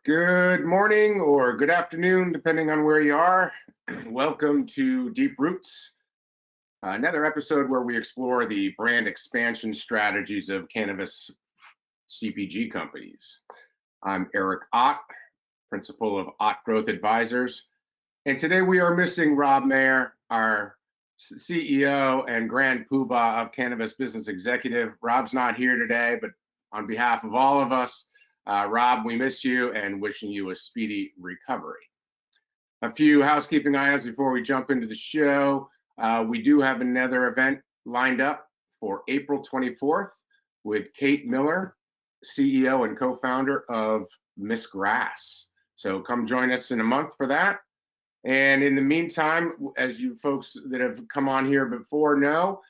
Good morning or good afternoon, depending on where you are. Welcome to DeepRoots, another episode where we explore the brand expansion strategies of cannabis CPG companies. I'm Eric Ott, principal of Ott Growth Advisors, and today we are missing Rob Mayer, our CEO and Grand Poobah of Cannabis Business Executive. Rob's not here today, but on behalf of all of us, Rob, we miss you and wishing you a speedy recovery. A few housekeeping items before we jump into the show. We do have another event lined up for April 24th with Kate Miller, CEO and co-founder of Miss Grass. So come join us in a month for that. And in the meantime, as you folks that have come on here before know,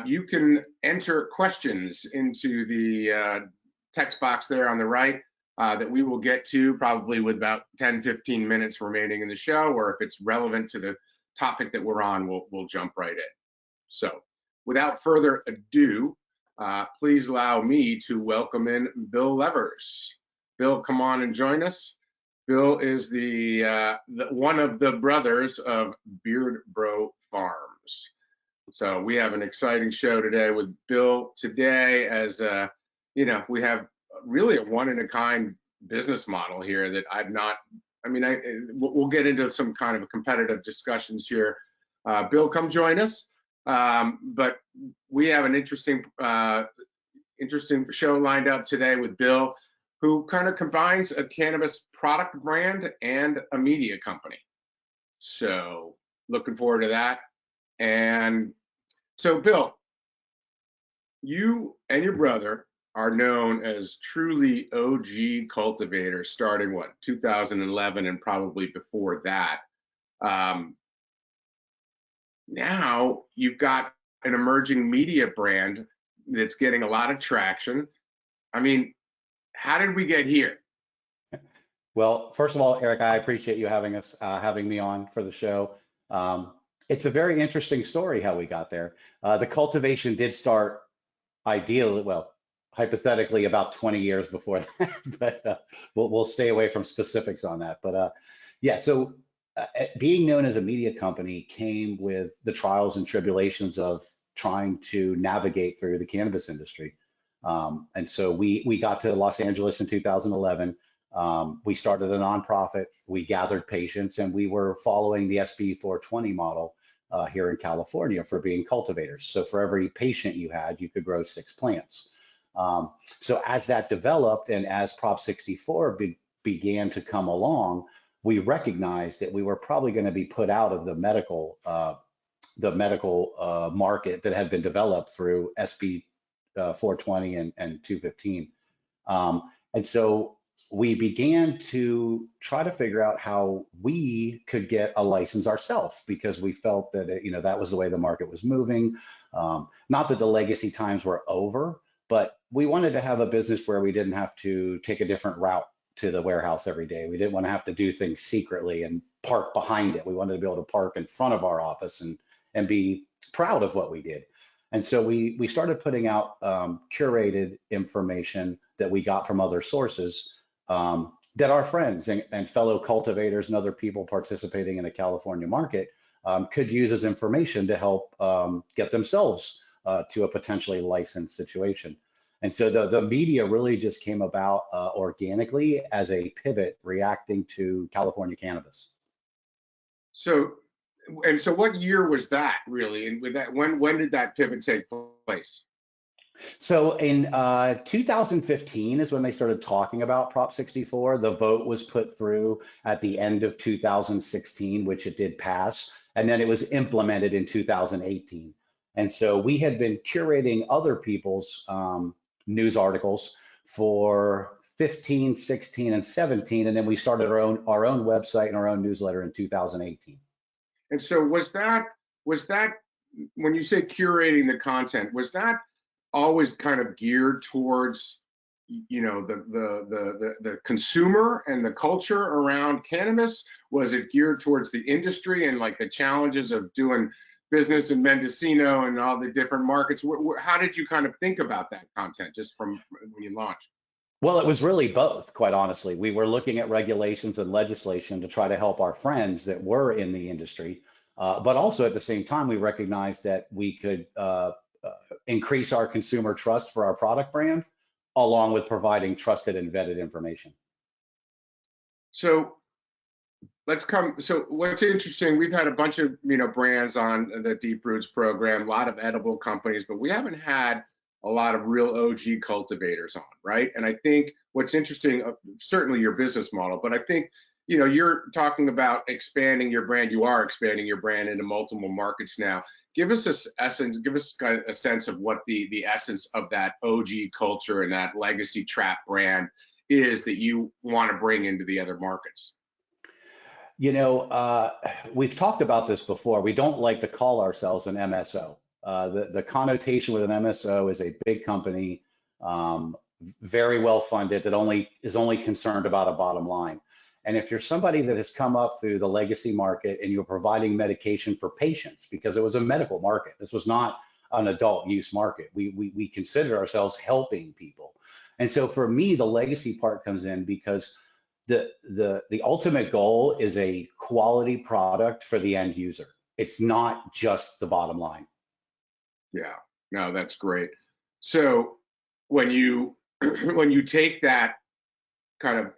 you can enter questions into the text box there on the right that we will get to probably with about 10-15 minutes remaining in the show, or if it's relevant to the topic that we're on, we'll jump right in. So without further ado, please allow me to welcome in Bill Levers. Bill, come on and join us. Bill is the one of the brothers of Beard Bro Farms. So we have an exciting show today with Bill today, as we have really a one-in-a-kind business model here that we'll get into some kind of competitive discussions here. Bill, come join us. But we have an interesting show lined up today with Bill, who kind of combines a cannabis product brand and a media company. So looking forward to that. And so Bill, you and your brother are known as truly OG cultivators starting 2011 and probably before that. Now you've got an emerging media brand that's getting a lot of traction. I mean, how did we get here? Well, first of all, Eric, I appreciate you having me on for the show. It's a very interesting story how we got there. The cultivation did start hypothetically about 20 years before that, but we'll stay away from specifics on that. But so being known as a media company came with the trials and tribulations of trying to navigate through the cannabis industry. And so we got to Los Angeles in 2011. We started a nonprofit, we gathered patients, and we were following the SB 420 model here in California for being cultivators. So for every patient you had, you could grow 6 plants. So as that developed and as Prop 64 began to come along, we recognized that we were probably going to be put out of the medical market that had been developed through SB 420 and 215. And so we began to try to figure out how we could get a license ourselves, because we felt that that was the way the market was moving. Not that the legacy times were over, but we wanted to have a business where we didn't have to take a different route to the warehouse every day. We didn't want to have to do things secretly and park behind it. We wanted to be able to park in front of our office and be proud of what we did. And so we started putting out curated information that we got from other sources that our friends and fellow cultivators and other people participating in the California market could use as information to help get themselves to a potentially licensed situation. And so the media really just came about organically as a pivot reacting to California cannabis. So what year was that really? And with that, when did that pivot take place? So in 2015 is when they started talking about Prop 64. The vote was put through at the end of 2016, which it did pass, and then it was implemented in 2018. And so we had been curating other people's news articles for 15, 16, and 17, and then we started our own website and our own newsletter in 2018. And so was that when you say curating the content, was that always kind of geared towards the consumer and the culture around cannabis? Was it geared towards the industry and like the challenges of doing business in Mendocino and all the different markets? How did you kind of think about that content just from when you launched? Well, it was really both, quite honestly. We were looking at regulations and legislation to try to help our friends that were in the industry. But also at the same time, we recognized that we could increase our consumer trust for our product brand, along with providing trusted and vetted information. So so what's interesting, we've had a bunch of, brands on the DeepRoots program, a lot of edible companies, but we haven't had a lot of real OG cultivators on, right? And I think what's interesting, certainly your business model, but I think, you're talking about expanding your brand. You are expanding your brand into multiple markets now. Give us give us a sense of what the essence of that OG culture and that legacy trap brand is that you want to bring into the other markets. We've talked about this before. We don't like to call ourselves an MSO. The connotation with an MSO is a big company, very well funded, that is only concerned about a bottom line. And if you're somebody that has come up through the legacy market and you're providing medication for patients, because it was a medical market, this was not an adult use market. We consider ourselves helping people. And so for me, the legacy part comes in because the ultimate goal is a quality product for the end user. It's not just the bottom line. Yeah, no, that's great. So when you when you take that kind of,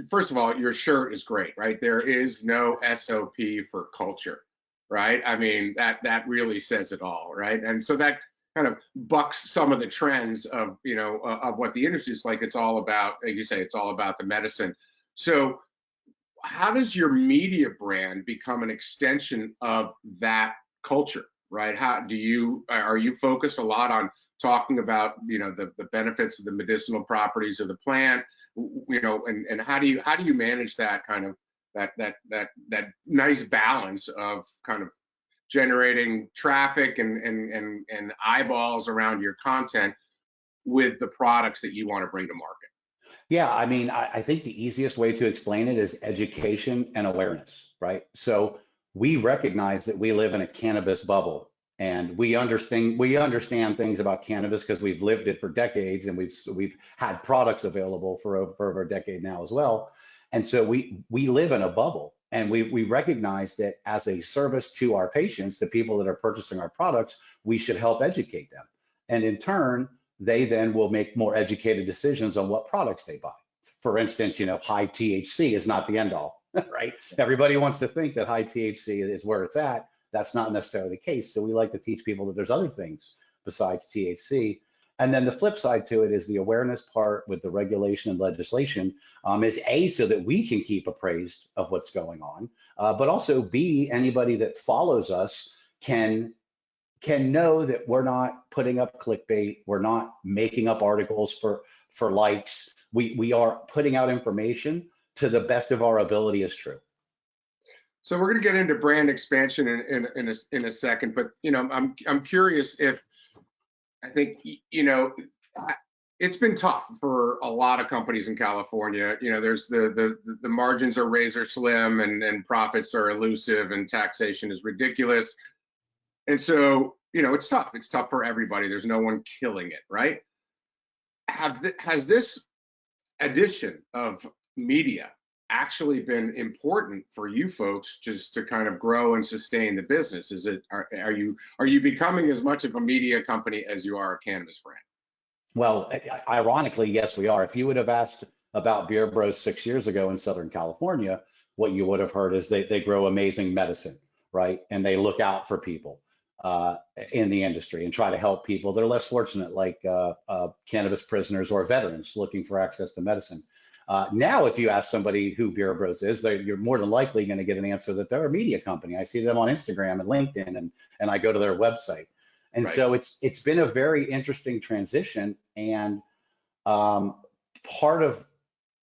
first of all, your shirt is great, right? There is no SOP for culture, right? I mean, that really says it all, right? And so that kind of bucks some of the trends of, of what the industry is like. It's all about, like you say, it's all about the medicine. So how does your media brand become an extension of that culture, right? Are you focused a lot on talking about, the benefits of the medicinal properties of the plant, and how do you manage that kind of that nice balance of kind of generating traffic and eyeballs around your content with the products that you want to bring to market? Yeah, I mean, I think the easiest way to explain it is education and awareness, right? So we recognize that we live in a cannabis bubble, and we understand things about cannabis because we've lived it for decades, and we've had products available for over a decade now as well. And so we live in a bubble, and we recognize that as a service to our patients, the people that are purchasing our products, we should help educate them. And in turn, they then will make more educated decisions on what products they buy. For instance, high THC is not the end all, right? Everybody wants to think that high THC is where it's at. That's not necessarily the case. So we like to teach people that there's other things besides THC. And then the flip side to it is the awareness part with the regulation and legislation is A, so that we can keep appraised of what's going on, but also B, anybody that follows us can know that we're not putting up clickbait. We're not making up articles for likes. We are putting out information to the best of our ability as true. So we're going to get into brand expansion in a second, but I'm curious if I think it's been tough for a lot of companies in California. There's the margins are razor slim and profits are elusive and taxation is ridiculous. And so, it's tough. It's tough for everybody. There's no one killing it, right? Has this addition of media actually been important for you folks just to kind of grow and sustain the business? Are you becoming as much of a media company as you are a cannabis brand? Well, ironically, yes, we are. If you would have asked about Beer Bros 6 years ago in Southern California, what you would have heard is they grow amazing medicine, right? And they look out for people in the industry and try to help people that are less fortunate, like cannabis prisoners or veterans looking for access to medicine. Now, if you ask somebody who Beer Bros is, you're more than likely going to get an answer that they're a media company. I see them on Instagram and LinkedIn, and I go to their website. And right. So it's been a very interesting transition. And part of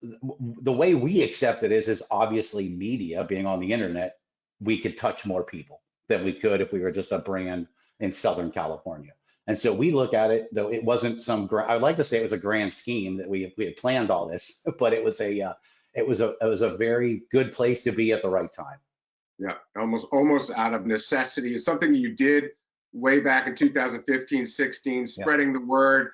the way we accept it is obviously media being on the internet, we could touch more people than we could if we were just a brand in Southern California. And so we look at it, though it wasn't I'd like to say it was a grand scheme that we had planned all this, but it was a very good place to be at the right time. Yeah, almost out of necessity. It's something you did way back in 2015, 16, spreading the word.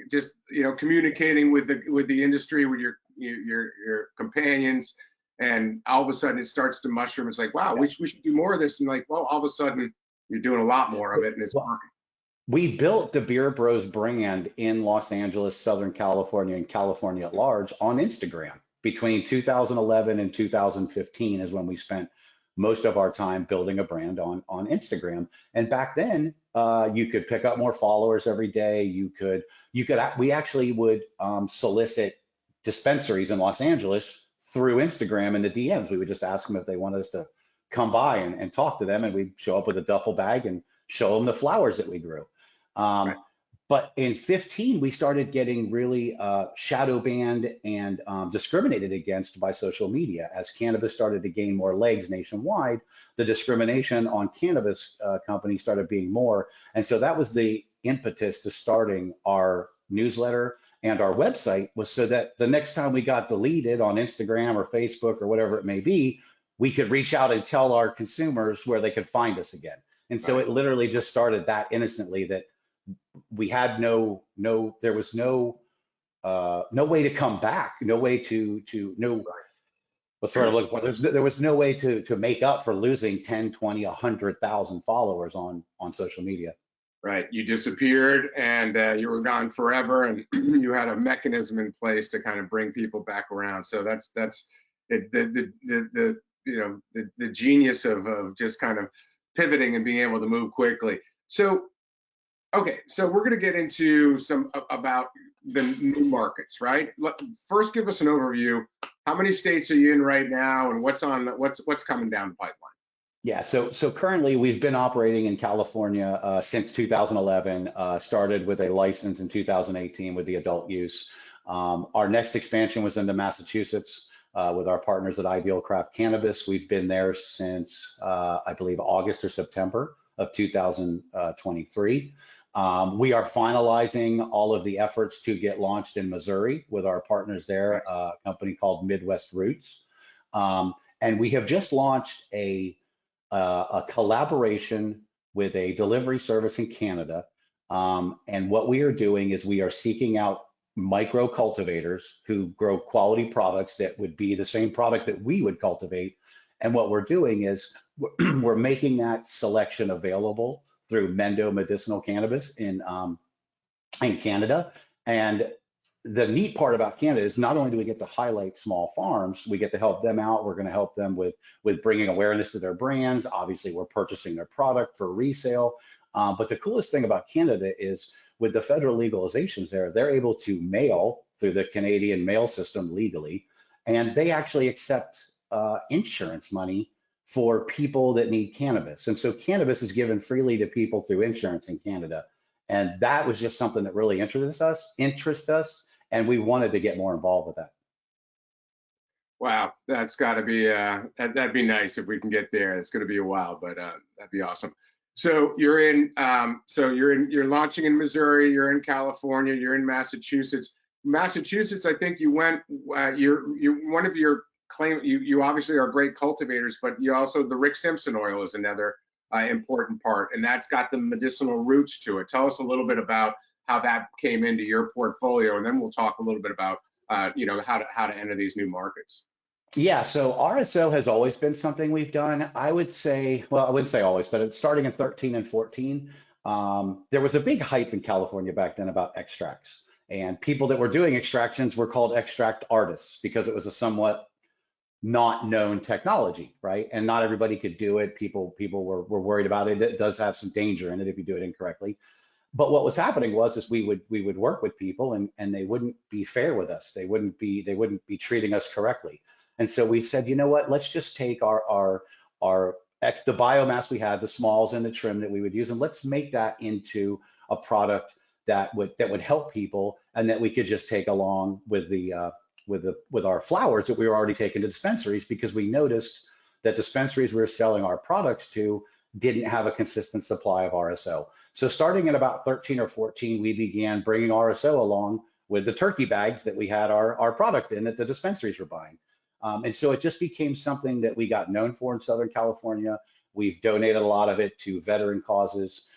just communicating with the industry, with your companions, and all of a sudden it starts to mushroom. It's like, wow, we should do more of this, and like, well, all of a sudden you're doing a lot more of it, and it's working. We built the Beer Bros brand in Los Angeles, Southern California, and California at large on Instagram. Between 2011 and 2015 is when we spent most of our time building a brand on Instagram. And back then, you could pick up more followers every day. We actually would solicit dispensaries in Los Angeles through Instagram in the DMs. We would just ask them if they wanted us to come by and talk to them, and we'd show up with a duffel bag and show them the flowers that we grew. Right. But in 15, we started getting really shadow banned and discriminated against by social media. As cannabis started to gain more legs nationwide, the discrimination on cannabis companies started being more. And so that was the impetus to starting our newsletter and our website, was so that the next time we got deleted on Instagram or Facebook or whatever it may be, we could reach out and tell our consumers where they could find us again. And so it literally just started that innocently, that we had there was no way to come back, no way to what's the word I'm looking for? There was no way to make up for losing 10, 20, 100,000 followers on social media. Right. You disappeared, and you were gone forever, and you had a mechanism in place to kind of bring people back around. So that's the genius of just kind of pivoting and being able to move quickly. So, okay, so we're going to get into some about the new markets, right? First, give us an overview. How many states are you in right now, and what's coming down the pipeline? Yeah, so currently we've been operating in California since 2011. Started with a license in 2018 with the adult use. Our next expansion was into Massachusetts with our partners at Ideal Craft Cannabis. We've been there since I believe August or September of 2023. We are finalizing all of the efforts to get launched in Missouri with our partners there, a company called Midwest Roots. And we have just launched a collaboration with a delivery service in Canada. And what we are doing is we are seeking out micro cultivators who grow quality products that would be the same product that we would cultivate. And what we're doing is we're making that selection available through Mendo Medicinal Cannabis in Canada. And the neat part about Canada is not only do we get to highlight small farms, we get to help them out. We're going to help them with bringing awareness to their brands. Obviously, we're purchasing their product for resale. But the coolest thing about Canada is with the federal legalizations there, they're able to mail through the Canadian mail system legally, and they actually accept insurance money for people that need cannabis. And so cannabis is given freely to people through insurance in Canada. And that was just something that really interested us, and we wanted to get more involved with that. Wow, that's got to be that'd be nice if we can get there. It's going to be a while, but that'd be awesome. So you're launching in Missouri, you're in California, you're in Massachusetts. Massachusetts, I think you went. You're one of your claim. You obviously are great cultivators, but you also, the Rick Simpson oil is another important part, and that's got the medicinal roots to it. Tell us a little bit about how that came into your portfolio, and then we'll talk a little bit about how to enter these new markets. Yeah, so RSO has always been something we've done. I would say, well, I wouldn't say always, but starting in 13 and 14, there was a big hype in California back then about extracts, and people that were doing extractions were called extract artists because it was a somewhat not known technology, right? And not everybody could do it. People were worried about it. It does have some danger in it if you do it incorrectly. But what was happening was we would work with people, and they wouldn't be fair with us. They wouldn't be treating us correctly. And so we said, you know what? Let's just take the biomass we had, the smalls and the trim that we would use, and let's make that into a product that would help people, and that we could just take along with our flowers that we were already taking to dispensaries, because we noticed that dispensaries we were selling our products to didn't have a consistent supply of RSO. So starting at about 13 or 14, we began bringing RSO along with the turkey bags that we had our product in that the dispensaries were buying. And so it just became something that we got known for in Southern California. We've donated a lot of it to veteran causes,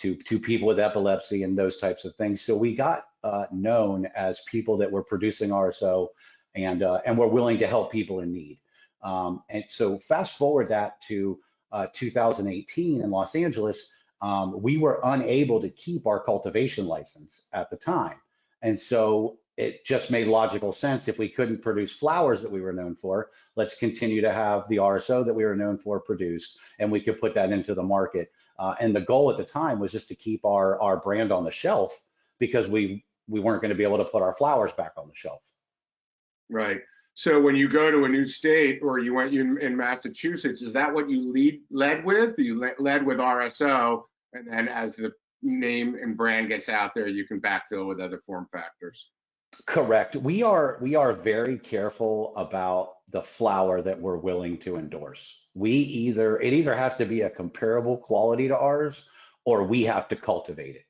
to people with epilepsy and those types of things. So we got known as people that were producing RSO and were willing to help people in need. And so fast forward that to 2018 in Los Angeles, we were unable to keep our cultivation license at the time. And so it just made logical sense. If we couldn't produce flowers that we were known for, let's continue to have the RSO that we were known for produced, and we could put that into the market. And the goal at the time was just to keep our brand on the shelf, because we weren't going to be able to put our flowers back on the shelf. Right. So when you go to a new state, or you went in Massachusetts, is that what you led with? You led with RSO, and then as the name and brand gets out there, you can backfill with other form factors. Correct. We are very careful about the flower that we're willing to endorse. It either has to be a comparable quality to ours, or we have to cultivate it.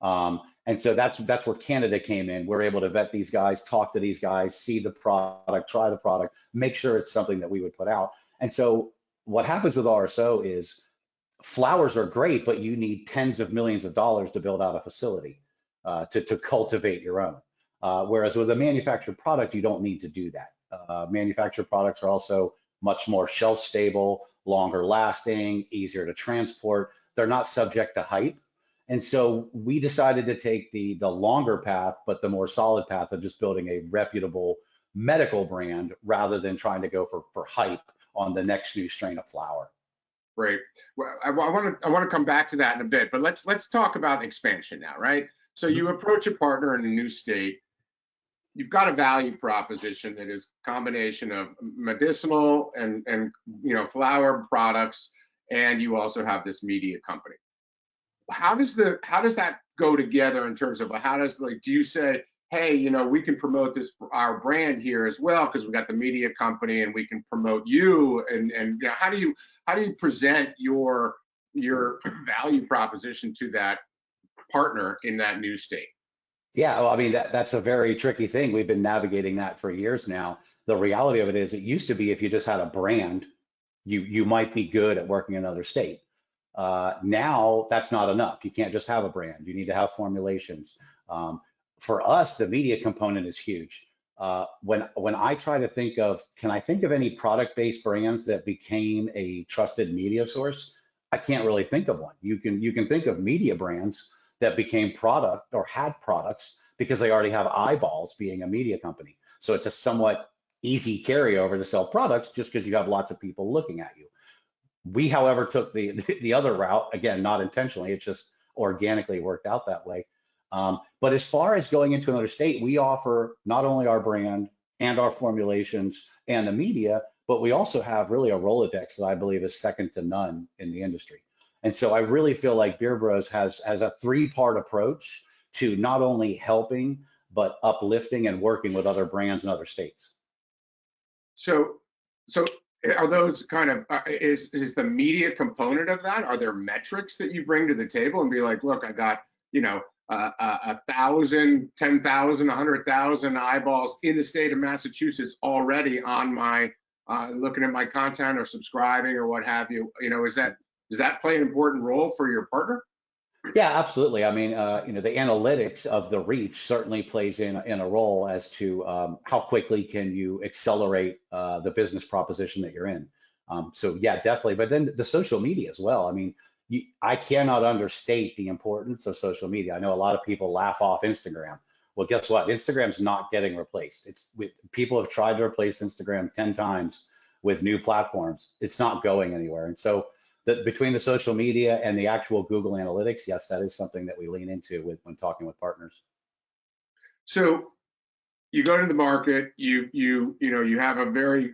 And so that's where Canada came in. We're able to vet these guys, talk to these guys, see the product, try the product, make sure it's something that we would put out. And so what happens with RSO is flowers are great, but you need tens of millions of dollars to build out a facility to cultivate your own. Whereas with a manufactured product, you don't need to do that. Manufactured products are also much more shelf stable, longer lasting, easier to transport. They're not subject to hype. And so we decided to take the longer path, but the more solid path of just building a reputable medical brand rather than trying to go for hype on the next new strain of flower. Great. Well, I want to come back to that in a bit, but let's talk about expansion now, right? So you approach a partner in a new state. You've got a value proposition that is a combination of medicinal and flower products, and you also have this media company. How does that go together in terms of do you say, hey, we can promote our brand here as well because we got the media company, and we can promote you, and how do you present your value proposition to that partner in that new state? Yeah, well, I mean, that's a very tricky thing. We've been navigating that for years now. The reality of it is, it used to be if you just had a brand, you might be good at working in another state. Now that's not enough. You can't just have a brand. You need to have formulations. For us, the media component is huge. When I try to think of, can I think of any product-based brands that became a trusted media source? I can't really think of one. You can think of media brands that became product or had products because they already have eyeballs being a media company. So it's a somewhat easy carryover to sell products just because you have lots of people looking at you. We, however, took the other route, again, not intentionally, it just organically worked out that way. But as far as going into another state, we offer not only our brand and our formulations and the media, but we also have really a Rolodex that I believe is second to none in the industry. And so I really feel like Beer Bros has a three-part approach to not only helping, but uplifting and working with other brands in other states. So are those kind of, is the media component of that? Are there metrics that you bring to the table and be like, look, I got, 1,000, 10,000, 100,000 eyeballs in the state of Massachusetts already on my, looking at my content or subscribing or what have you? Does that play an important role for your partner? Yeah, absolutely. I mean, the analytics of the reach certainly plays in a role as to how quickly can you accelerate the business proposition that you're in. So yeah, definitely. But then the social media as well. I mean, I cannot understate the importance of social media. I know a lot of people laugh off Instagram. Well, guess what? Instagram's not getting replaced. People have tried to replace Instagram 10 times with new platforms. It's not going anywhere. And so between the social media and the actual Google Analytics, yes, that is something that we lean into when talking with partners. So you go to the market, you have a very,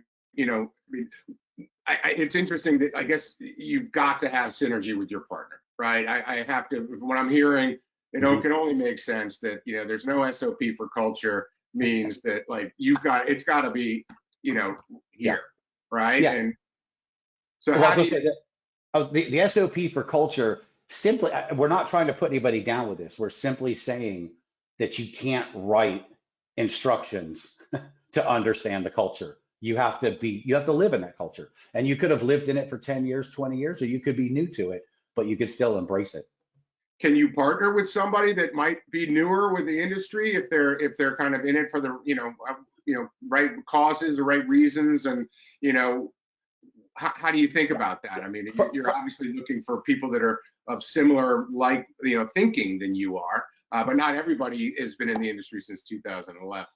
it's interesting that I guess you've got to have synergy with your partner, right? I have to, when I'm hearing, can only make sense that, there's no SOP for culture means that it's got to be, here, yeah. right? Yeah. And so well, how do you, the SOP for culture, simply, we're not trying to put anybody down with this. We're simply saying that you can't write instructions to understand the culture. You have to live in that culture. And you could have lived in it for 10 years, 20 years, or you could be new to it, but you could still embrace it. can you partner with somebody that might be newer with the industry if they're kind of in it for the right causes or right reasons, and you know how do you think about that? I mean, For, you're for, obviously looking for people that are of similar thinking than you are, but not everybody has been in the industry since 2011.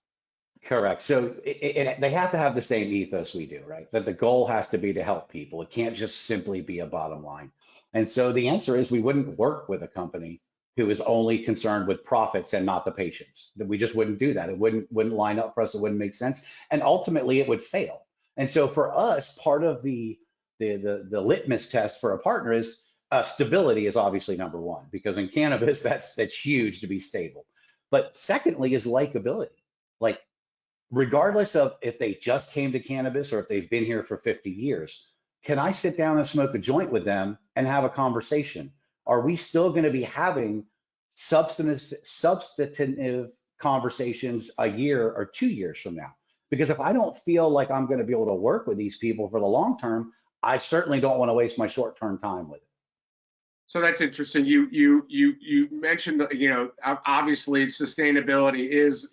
Correct. So they have to have the same ethos we do, right? That the goal has to be to help people. It can't just simply be a bottom line. And so the answer is we wouldn't work with a company who is only concerned with profits and not the patients. That we just wouldn't do that. It wouldn't line up for us. It wouldn't make sense. And ultimately it would fail. And so for us, part of the litmus test for a partner is stability is obviously number one, because in cannabis, that's huge to be stable. But secondly is likability. Like regardless of if they just came to cannabis or if they've been here for 50 years, can I sit down and smoke a joint with them and have a conversation? Are we still going to be having substantive conversations a year or 2 years from now? Because if I don't feel like I'm going to be able to work with these people for the long term, I certainly don't want to waste my short-term time with it. So that's interesting. You mentioned that, obviously sustainability is,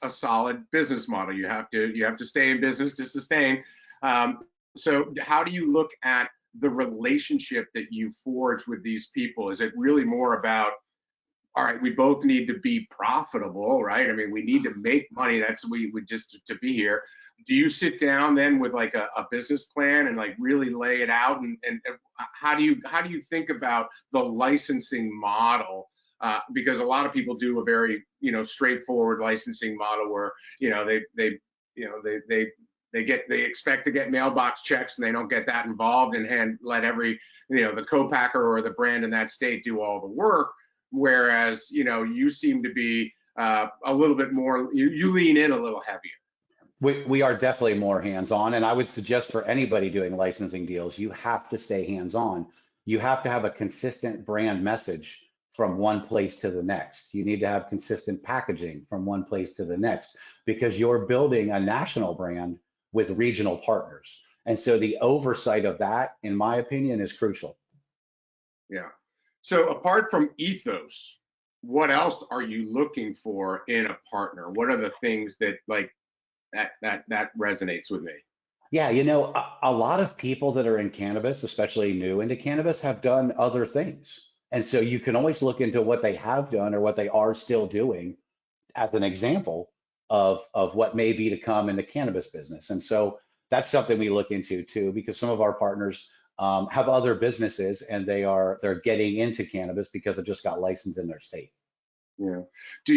a solid business model. You have to stay in business to sustain. So how do you look at the relationship that you forge with these people? Is it really more about, all right, we both need to be profitable, right? I mean, we need to make money. That's we just to be here. Do you sit down then with like a business plan and like really lay it out? And how do you think about the licensing model? Because a lot of people do a very straightforward licensing model where they expect to get mailbox checks and they don't get that involved and let every the co-packer or the brand in that state do all the work. Whereas, you seem to be a little bit more, you lean in a little heavier. We are definitely more hands-on, and I would suggest for anybody doing licensing deals, you have to stay hands-on. You have to have a consistent brand message from one place to the next. You need to have consistent packaging from one place to the next because you're building a national brand with regional partners. And so the oversight of that, in my opinion, is crucial. Yeah. So apart from ethos, what else are you looking for in a partner? What are the things that that resonates with me? Yeah, a lot of people that are in cannabis, especially new into cannabis, have done other things. And so you can always look into what they have done or what they are still doing as an example of what may be to come in the cannabis business. And so that's something we look into too, because some of our partners have other businesses and they're getting into cannabis because it just got licensed in their state. Yeah. Do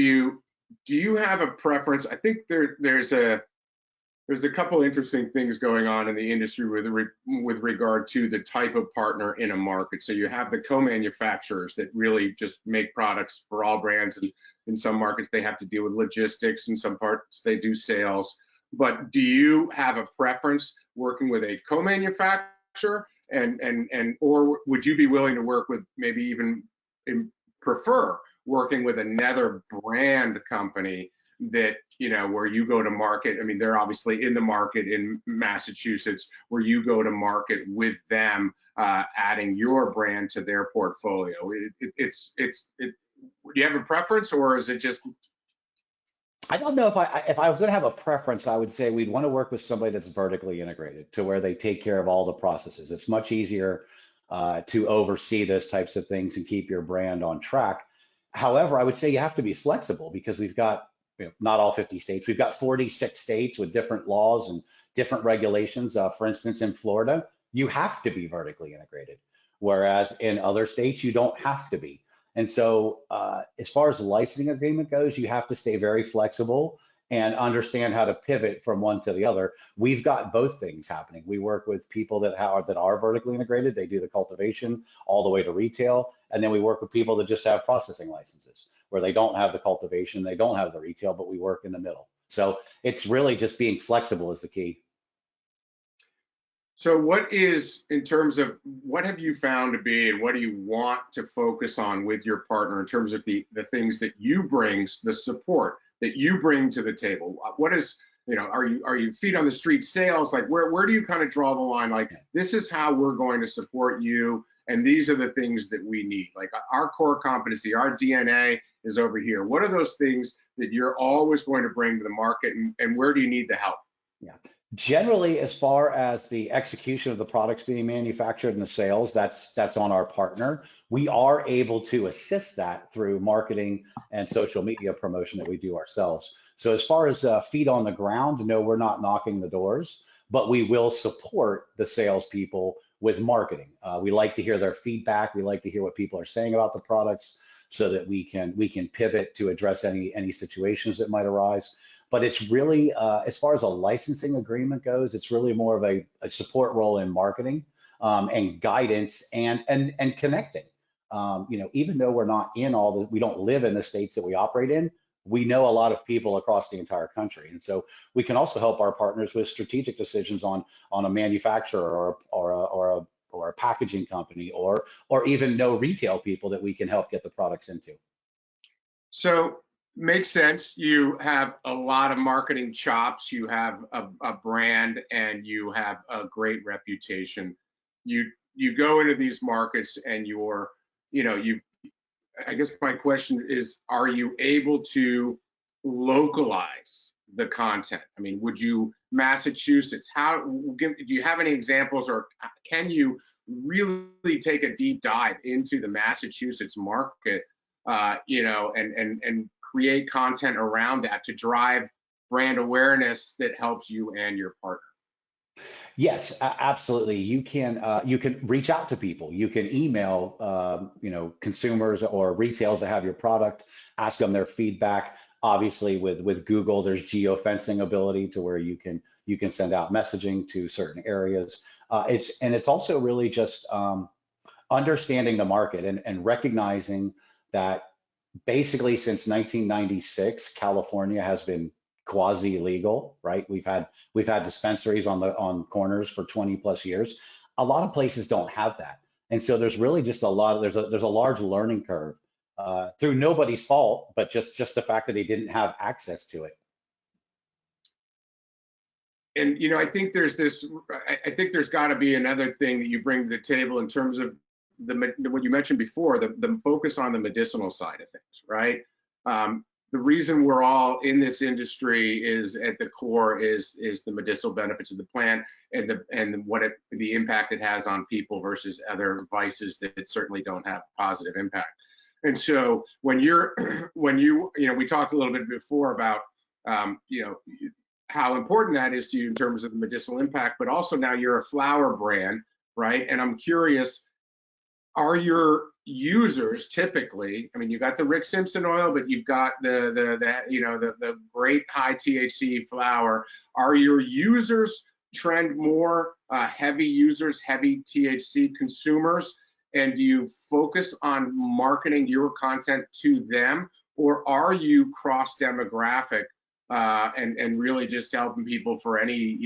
you have a preference? I think there's a couple interesting things going on in the industry with regard to the type of partner in a market. So you have the co-manufacturers that really just make products for all brands, and in some markets they have to deal with logistics, in some parts they do sales. But do you have a preference working with a co-manufacturer, or would you be willing to work with maybe even prefer working with another brand company that where you go to market? I mean, they're obviously in the market in Massachusetts, where you go to market with them, adding your brand to their portfolio. Do you have a preference, or is it just? I don't know if I was going to have a preference, I would say we'd want to work with somebody that's vertically integrated to where they take care of all the processes. It's much easier to oversee those types of things and keep your brand on track. However, I would say you have to be flexible because we've got not all 50 states. We've got 46 states with different laws and different regulations. For instance, in Florida, you have to be vertically integrated, whereas in other states, you don't have to be. And so as far as the licensing agreement goes, you have to stay very flexible and understand how to pivot from one to the other. We've got both things happening. We work with people that are vertically integrated. They do the cultivation all the way to retail. And then we work with people that just have processing licenses where they don't have the cultivation, they don't have the retail, but we work in the middle. So it's really just being flexible is the key. So in terms of what have you found to be, and what do you want to focus on with your partner in terms of the things that you bring, the support that you bring to the table? What is, are you feet on the street sales? Like where do you kind of draw the line? Like, this is how we're going to support you and these are the things that we need. Like our core competency, our DNA is over here. What are those things that you're always going to bring to the market, and where do you need the help? Yeah. Generally, as far as the execution of the products being manufactured and the sales, that's on our partner. We are able to assist that through marketing and social media promotion that we do ourselves. So as far as feet on the ground, no, we're not knocking the doors, but we will support the salespeople with marketing. We like to hear their feedback. We like to hear what people are saying about the products so that we can pivot to address any situations that might arise. But it's really, as far as a licensing agreement goes, it's really more of a support role in marketing and guidance and connecting. Even though we're not in we don't live in the states that we operate in, we know a lot of people across the entire country. And so we can also help our partners with strategic decisions on a manufacturer or a packaging company or even know retail people that we can help get the products into. So makes sense. You have a lot of marketing chops, you have a brand, and you have a great reputation. You go into these markets and I guess my question is, are you able to localize the content? I mean, would you, Massachusetts, do you have any examples, or can you really take a deep dive into the Massachusetts market, and create content around that to drive brand awareness that helps you and your partner? Yes, absolutely. You can reach out to people. You can email consumers or retailers that have your product, ask them their feedback. Obviously, with Google, there's geofencing ability to where you can send out messaging to certain areas. It's also really just understanding the market and recognizing that basically since 1996, California has been quasi legal, right? We've had dispensaries on corners for 20 plus years. A lot of places don't have that. And so there's really just there's a large learning curve through nobody's fault, but just the fact that they didn't have access to it. And I think there's got to be another thing that you bring to the table in terms of what you mentioned before, the focus on the medicinal side of things, right? The reason we're all in this industry is at the core is the medicinal benefits of the plant and the impact it has on people versus other vices that certainly don't have positive impact. And so when we talked a little bit before about how important that is to you in terms of the medicinal impact, but also now you're a flower brand, right? And I'm curious, are your users typically, I mean, you got the Rick Simpson oil, but you've got the great high THC flower. Are your users trend more heavy users, heavy THC consumers? And do you focus on marketing your content to them, or are you cross demographic and really just helping people for any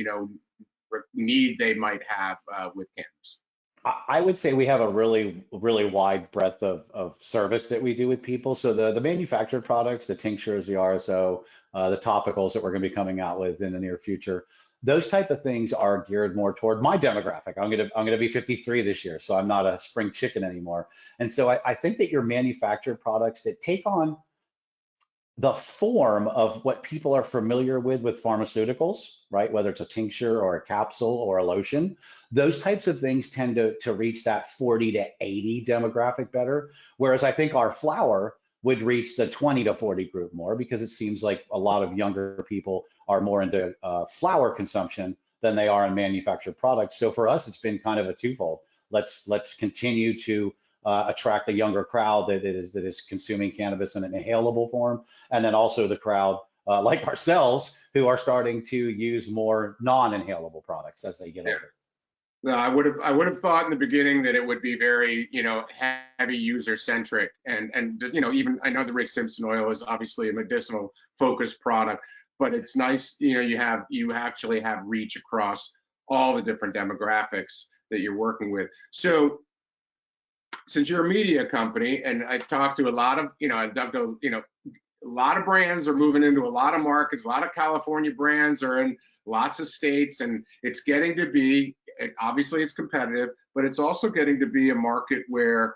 need they might have with cannabis? I would say we have a really, really wide breadth of service that we do with people. So the manufactured products, the tinctures, the RSO, the topicals that we're going to be coming out with in the near future, those type of things are geared more toward my demographic. I'm gonna be 53 this year, so I'm not a spring chicken anymore. And so I think that your manufactured products that take on the form of what people are familiar with pharmaceuticals, right? Whether it's a tincture or a capsule or a lotion, those types of things tend to reach that 40 to 80 demographic better. Whereas I think our flower would reach the 20 to 40 group more, because it seems like a lot of younger people are more into flower consumption than they are in manufactured products. So for us, it's been kind of a twofold. Let's continue to attract a younger crowd that is consuming cannabis in an inhalable form, and then also the crowd like ourselves who are starting to use more non-inhalable products as they get older. No, I would have thought in the beginning that it would be very heavy user centric, and even I know the Rick Simpson oil is obviously a medicinal focused product, but it's nice you actually have reach across all the different demographics that you're working with. So since you're a media company, and I've talked to a lot of, a lot of brands are moving into a lot of markets, a lot of California brands are in lots of states, and it's getting to be obviously it's competitive, but it's also getting to be a market where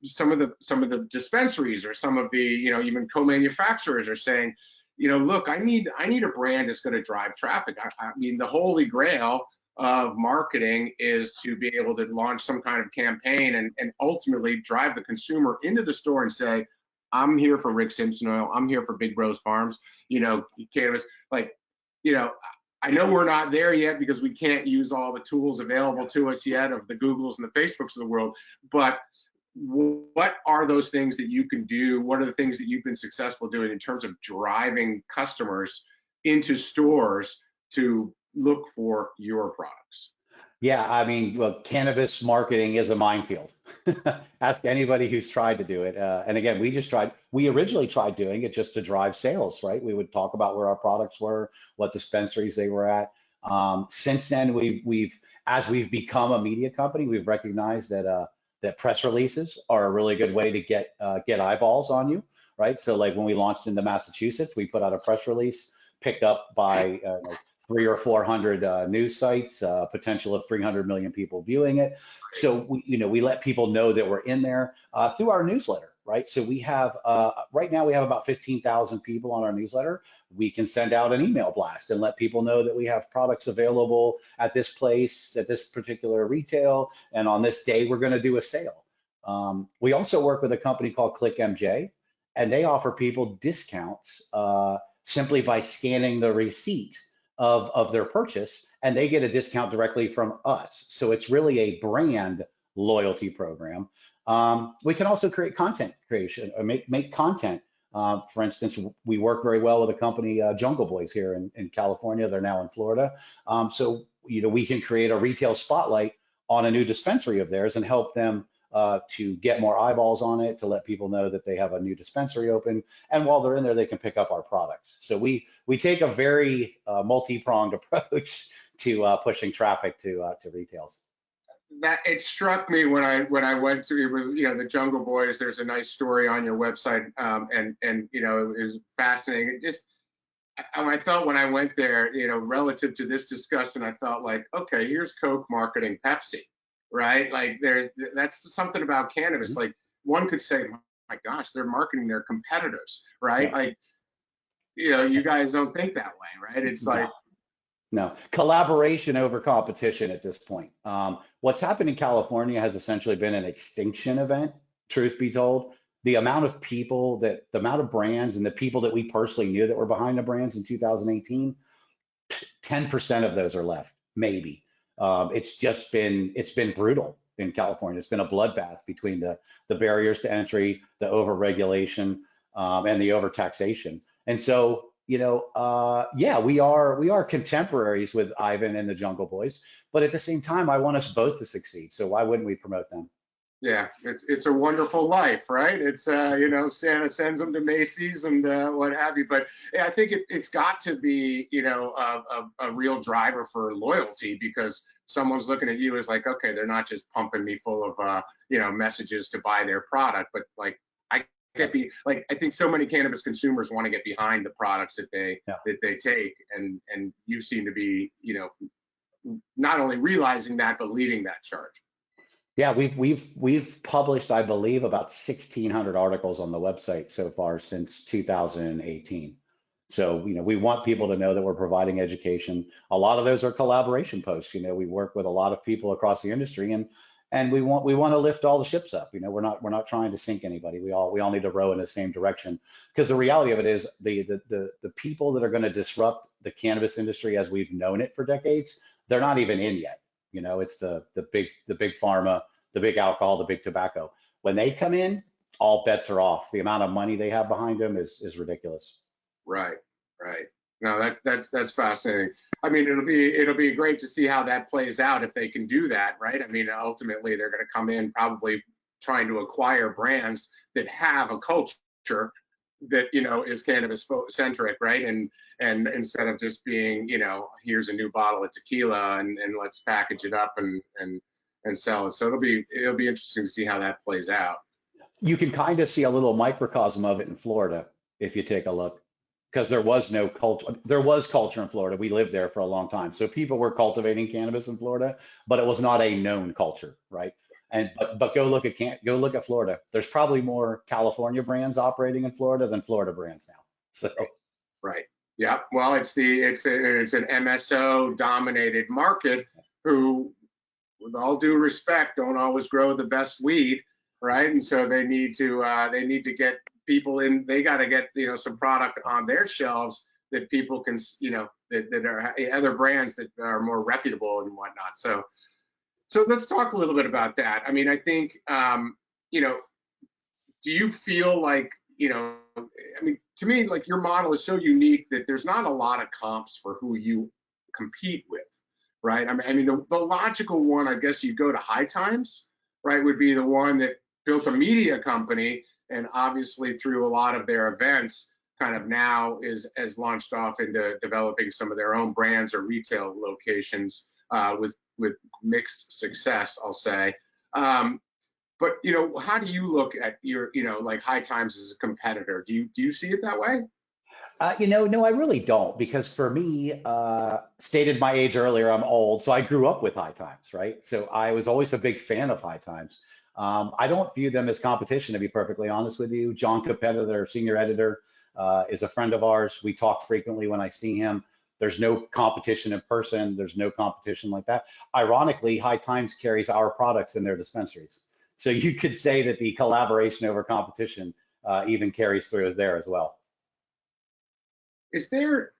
some of the dispensaries or some of the even co-manufacturers are saying, look, I need a brand that's going to drive traffic. I mean, the holy grail of marketing is to be able to launch some kind of campaign and ultimately drive the consumer into the store and say, I'm here for Rick Simpson oil. I'm here for Big Bros Farms, cannabis. Like, I know we're not there yet because we can't use all the tools available to us yet of the Googles and the Facebooks of the world. But what are those things that you can do? What are the things that you've been successful doing in terms of driving customers into stores to look for your products? Yeah, I mean, well, cannabis marketing is a minefield. Ask anybody who's tried to do it. And again, we originally tried doing it just to drive sales, right? We would talk about where our products were, what dispensaries they were at. Since then, as we've become a media company, we've recognized that press releases are a really good way to get eyeballs on you, right? So like when we launched into Massachusetts, we put out a press release picked up by 300 or 400 news sites, potential of 300 million people viewing it. So we let people know that we're in there through our newsletter, right? So we have right now we have about 15,000 people on our newsletter. We can send out an email blast and let people know that we have products available at this place, at this particular retail, and on this day we're going to do a sale. We also work with a company called ClickMJ, and they offer people discounts simply by scanning the receipt of their purchase, and they get a discount directly from us. So it's really a brand loyalty program. We can also create content creation or make content. For instance, we work very well with a company, Jungle Boys here in California. They're now in Florida. So we can create a retail spotlight on a new dispensary of theirs and help them to get more eyeballs on it, to let people know that they have a new dispensary open. And while they're in there, they can pick up our products. So we take a very multi-pronged approach to pushing traffic to retails. That it struck me when I went to, it was the Jungle Boys. There's a nice story on your website, and it was fascinating. I felt when I went there, relative to this discussion, I felt like, okay, here's Coke marketing Pepsi, right? Like that's something about cannabis. Mm-hmm. Like one could say, my gosh, they're marketing their competitors, right? Yeah. Like, you guys don't think that way, right? It's like, no, collaboration over competition at this point. What's happened in California has essentially been an extinction event, truth be told. The amount of people the amount of brands and the people that we personally knew that were behind the brands in 2018, 10% of those are left, maybe. It's been brutal in California. It's been a bloodbath between the barriers to entry, the overregulation, and the overtaxation. And so, yeah, we are contemporaries with Ivan and the Jungle Boys, but at the same time, I want us both to succeed. So why wouldn't we promote them? yeah, it's a wonderful life, right? It's Santa sends them to Macy's and what have you. But yeah, I think it's got to be a real driver for loyalty, because someone's looking at you as like, okay, they're not just pumping me full of messages to buy their product, but like I think so many cannabis consumers want to get behind the products that they take, and you seem to be not only realizing that but leading that charge. Yeah, we've published, I believe, about 1,600 articles on the website so far since 2018. So, we want people to know that we're providing education. A lot of those are collaboration posts. We work with a lot of people across the industry, and we want to lift all the ships up. We're not trying to sink anybody. We all need to row in the same direction, because the reality of it is the people that are going to disrupt the cannabis industry as we've known it for decades, they're not even in yet. It's the big pharma, the big alcohol, the big tobacco. When they come in, all bets are off. The amount of money they have behind them is ridiculous. Right. No, that's fascinating. I mean, it'll be great to see how that plays out if they can do that, right? I mean, ultimately they're going to come in probably trying to acquire brands that have a culture that is cannabis centric, right? And instead of just being here's a new bottle of tequila and let's package it up and sell it. So it'll be interesting to see how that plays out. You can kind of see a little microcosm of it in Florida if you take a look. because there was no culture. There was culture in Florida. We lived there for a long time. So people were cultivating cannabis in Florida, but it was not a known culture, right? And but go look at Florida. There's probably more California brands operating in Florida than Florida brands now. Right. So Right. Yeah. Well, it's an MSO dominated market who, with all due respect, don't always grow the best weed, right? And so they need to get people in. They got to get some product on their shelves that people can that are other brands that are more reputable and whatnot. So let's talk a little bit about that. I mean, I think you know do you feel like, I mean, to me, like your model is so unique that there's not a lot of comps for who you compete with, right? I mean, the logical one, I guess you go to High Times, right, would be the one that built a media company and obviously through a lot of their events kind of now is launched off into developing some of their own brands or retail locations with mixed success, I'll say. But how do you look at your, like High Times as a competitor? Do you see it that way? no, I really don't, because for me, stated my age earlier, I'm old, so I grew up with High Times, right? So I was always a big fan of High Times. I don't view them as competition, to be perfectly honest with you. John Capetta, their senior editor, is a friend of ours. We talk frequently when I see him. There's no competition in person. There's no competition like that. Ironically, High Times carries our products in their dispensaries. So you could say that the collaboration over competition even carries through there as well. Is there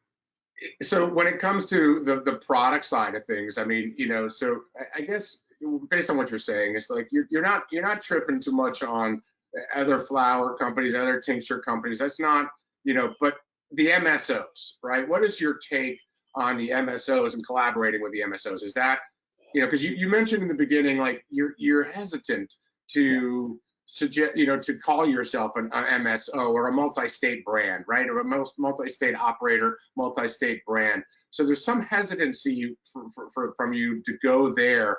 So when it comes to the product side of things, I mean, so I guess based on what you're saying, it's like you're not tripping too much on other flower companies, other tincture companies. That's not, but the MSOs, right? What is your take on the MSOs and collaborating with the MSOs? Is that, because you mentioned in the beginning, like you're hesitant Yeah. to suggest, to call yourself an MSO or a multi-state brand, right? Or a multi-state operator, multi-state brand. So there's some hesitancy from you to go there.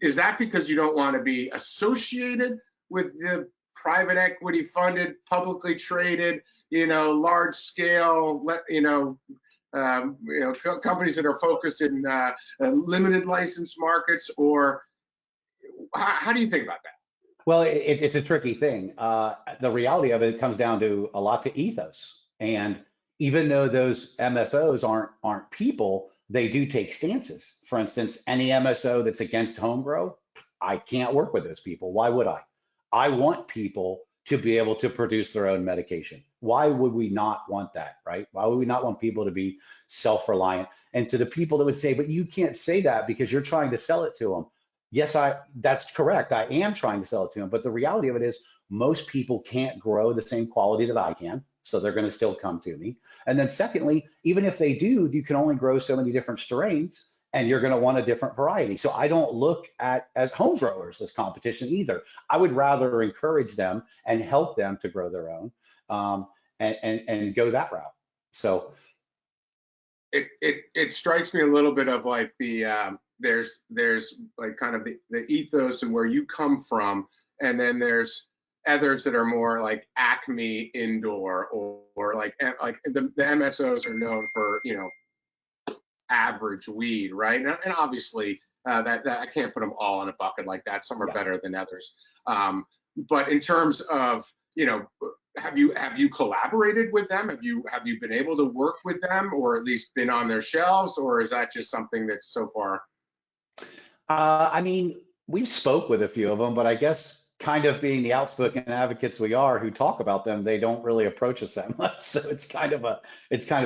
Is that because you don't want to be associated with the private equity funded, publicly traded, large scale, companies that are focused in limited license markets, or how do you think about that? Well, it's a tricky thing. The reality of it comes down to a lot to ethos. And even though those MSOs aren't people, they do take stances. For instance, any MSO that's against home grow, I can't work with those people. Why would I? I want people to be able to produce their own medication. Why would we not want that, right? Why would we not want people to be self-reliant? And to the people that would say, but you can't say that because you're trying to sell it to them. Yes, that's correct. I am trying to sell it to them, but the reality of it is most people can't grow the same quality that I can, so they're going to still come to me. And then secondly, even if they do, you can only grow so many different strains and you're going to want a different variety. So I don't look at as home growers as competition either. I would rather encourage them and help them to grow their own, and go that route. So It strikes me a little bit of like there's like kind of the ethos and where you come from, and then there's others that are more like Acme indoor, or like the MSOs are known for average weed, right? And obviously that I can't put them all in a bucket like that. Some are yeah. better than others. But in terms of have you collaborated with them? Have you been able to work with them, or at least been on their shelves, or is that just something that's so far? I mean, we've spoke with a few of them, but I guess kind of being the outspoken advocates we are who talk about them, they don't really approach us that much. So it's kind of a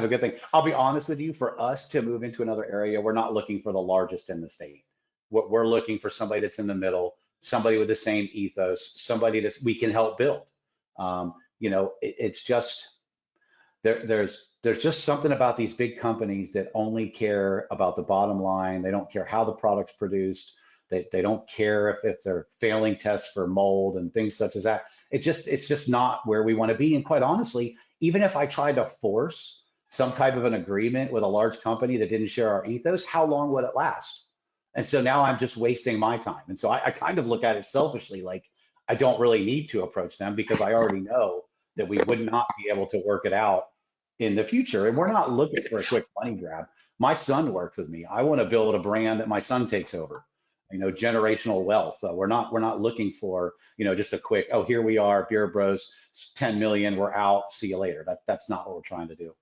good thing. I'll be honest with you, for us to move into another area, we're not looking for the largest in the state. We're looking for somebody that's in the middle, somebody with the same ethos, somebody that we can help build. It's just there's just something about these big companies that only care about the bottom line. They don't care how the product's produced. They don't care if they're failing tests for mold and things such as that. It's just not where we want to be. And quite honestly, even if I tried to force some type of an agreement with a large company that didn't share our ethos, how long would it last? And so now I'm just wasting my time. And so I kind of look at it selfishly, like I don't really need to approach them because I already know that we would not be able to work it out in the future. And we're not looking for a quick money grab. My son worked with me. I want to build a brand that my son takes over, generational wealth. We're not looking for, just a quick, oh, here we are, Beer Bros, 10 million, we're out, see you later. That's not what we're trying to do.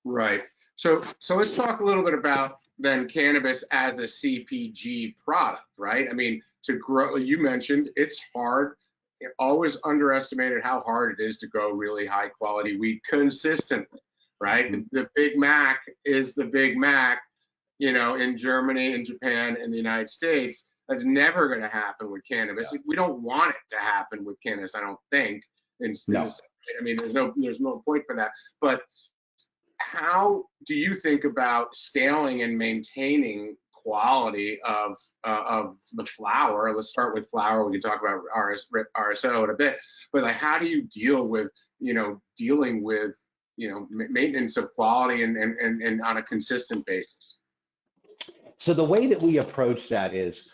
Right. So let's talk a little bit about then cannabis as a CPG product, right? I mean, to grow, you mentioned it's hard. It always underestimated how hard it is to grow really high quality weed consistently, right? Mm-hmm. The Big Mac is the Big Mac, in Germany, in Japan, in the United States. That's never going to happen with cannabis. Yeah. We don't want it to happen with cannabis, I don't think. No. I mean, there's no point for that. But how do you think about scaling and maintaining quality of the flower? Let's start with flower. We can talk about RSO in a bit, but like, how do you deal with dealing with maintenance of quality and on a consistent basis? So the way that we approach that is,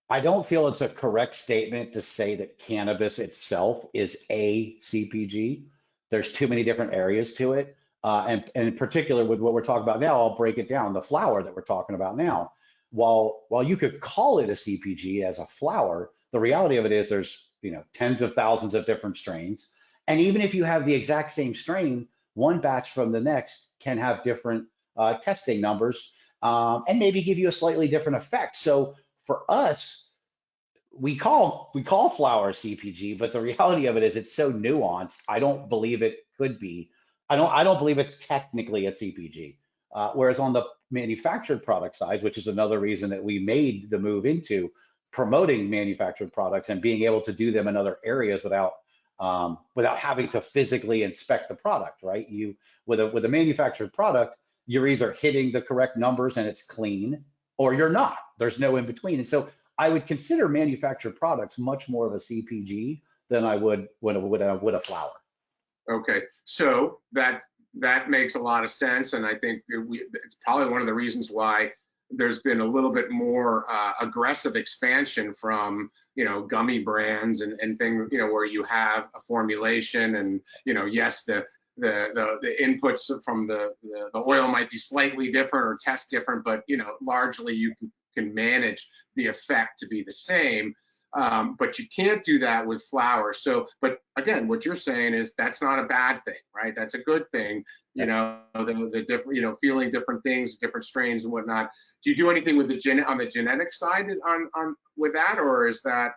I don't feel it's a correct statement to say that cannabis itself is a CPG. There's too many different areas to it. And in particular with what we're talking about now, I'll break it down. The flower that we're talking about now, while you could call it a CPG as a flower, the reality of it is there's tens of thousands of different strains. And even if you have the exact same strain, one batch from the next can have different testing numbers and maybe give you a slightly different effect. So for us, we call flower CPG, but the reality of it is it's so nuanced. I don't believe it could be. I don't believe it's technically a CPG. Whereas on the manufactured product side, which is another reason that we made the move into promoting manufactured products and being able to do them in other areas without having to physically inspect the product, right? With a manufactured product, you're either hitting the correct numbers and it's clean, or you're not. There's no in between. And so I would consider manufactured products much more of a CPG than I would a flower. Okay, so that makes a lot of sense, and I think it's probably one of the reasons why there's been a little bit more aggressive expansion from gummy brands and things where you have a formulation and yes, the inputs from the oil might be slightly different or test different, but largely you can manage the effect to be the same. But you can't do that with flower. So, but again, what you're saying is that's not a bad thing, right? That's a good thing. The different, feeling different things, different strains and whatnot. Do you do anything with on the genetic side on with that, or is that?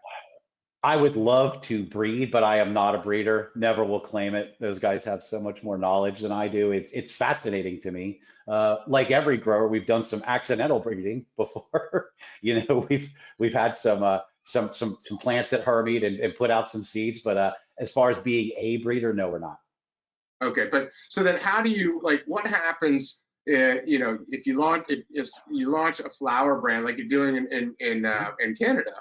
I would love to breed, but I am not a breeder. Never will claim it. Those guys have so much more knowledge than I do. It's fascinating to me. Like every grower, we've done some accidental breeding before. We've had some plants that hermied and put out some seeds, but as far as being a breeder, no, we're not. Okay, but so then how do you what happens? If you launch a flower brand like you're doing in Canada,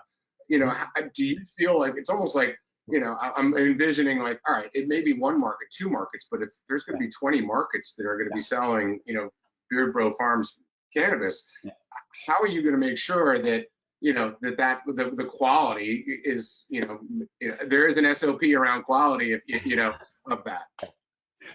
do you feel like it's almost like I'm envisioning like, all right, it may be one market, two markets, but if there's going to be 20 markets that are going to be selling Beard Bro Farms cannabis, how are you going to make sure that the quality is there is an SOP around quality of that?